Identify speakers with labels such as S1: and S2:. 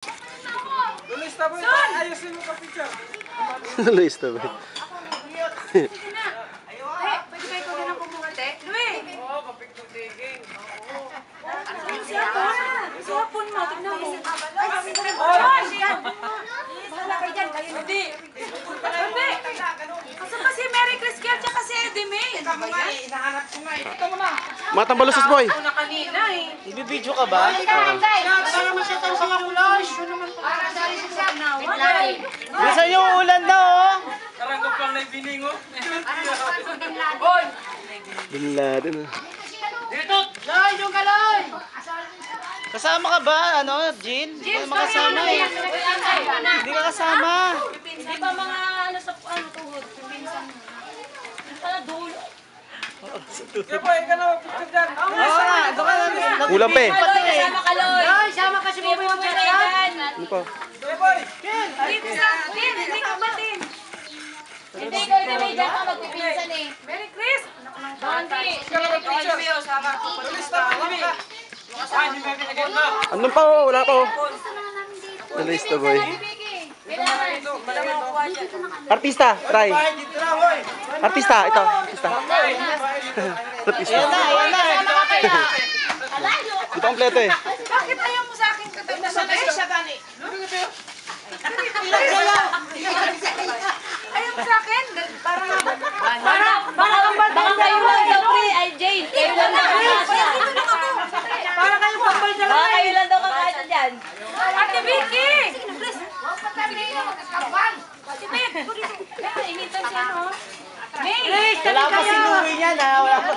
S1: Luis, taboy. Ayusin mo ka picture.
S2: Luis, taboy.
S3: Sige na. Pwede ba ikaw din ang pumungate? Luis!
S1: Oo, kapicture taking.
S3: Sa hapon mo, tignan mo. Ay, kami na rin. Ay, siya! Bahala kayo dyan. Hindi. Hindi. Kasi pa si Mary Chris Kiel tsaka si Eddie May.
S1: Ito mo nga eh, inahanap ko nga eh. Ito mo na.
S2: Matambalusas, boy.
S3: Ako na kanina eh.
S4: Ibibidyo ka ba?
S1: Para masyatan sa kulay.
S3: Para dali siya sa unawa.
S4: Bisa yung ulan na, oh.
S1: Karanggap lang na ibiningo.
S3: Bon!
S2: Bin Laden, ah.
S1: Dito! Lay, yung kalay!
S4: Kasama ka ba, ano, Jean? Hindi ka makasama eh. Hindi ka kasama.
S3: Hindi pa mga ano sa tuhod. Pinsan mo. Yung pala dulo.
S1: Kaya po, ikaw na picture dyan.
S4: Oo nga, doon ka lang.
S2: Kulang pa eh.
S3: Kaloy, kasama Kaloy.
S5: Ay, sama kasi mo yung chat.
S2: Ano pa?
S1: Kaya boy!
S3: Hindi ka batin.
S5: Hindi ko yung dyan ka magpipinsan eh.
S3: Mary Chris! Bondi!
S1: Mary Chris! Luis, taboy. Ay, hindi may binigyan mo.
S2: Andun pa, oh. Wala pa, oh. Luis, taboy. Artista, try.
S1: Ay, dito na, hoy!
S2: Artista, ito. Artista. Artista.
S4: Ayan na.
S2: Ito kompleto eh.
S3: Bakit ayaw mo sa akin katabi na sabi? Ayaw mo sa akin?
S5: Baka kayo lang daw pre, ay Jane. Kayo lang daw
S3: Para kayo pambay na
S5: Baka kayo lang daw kakain dyan.
S3: Ate Vicky!
S5: Ate Vicky! Initan siya no?
S4: Wala pa sinuwi niya na. Wala pa.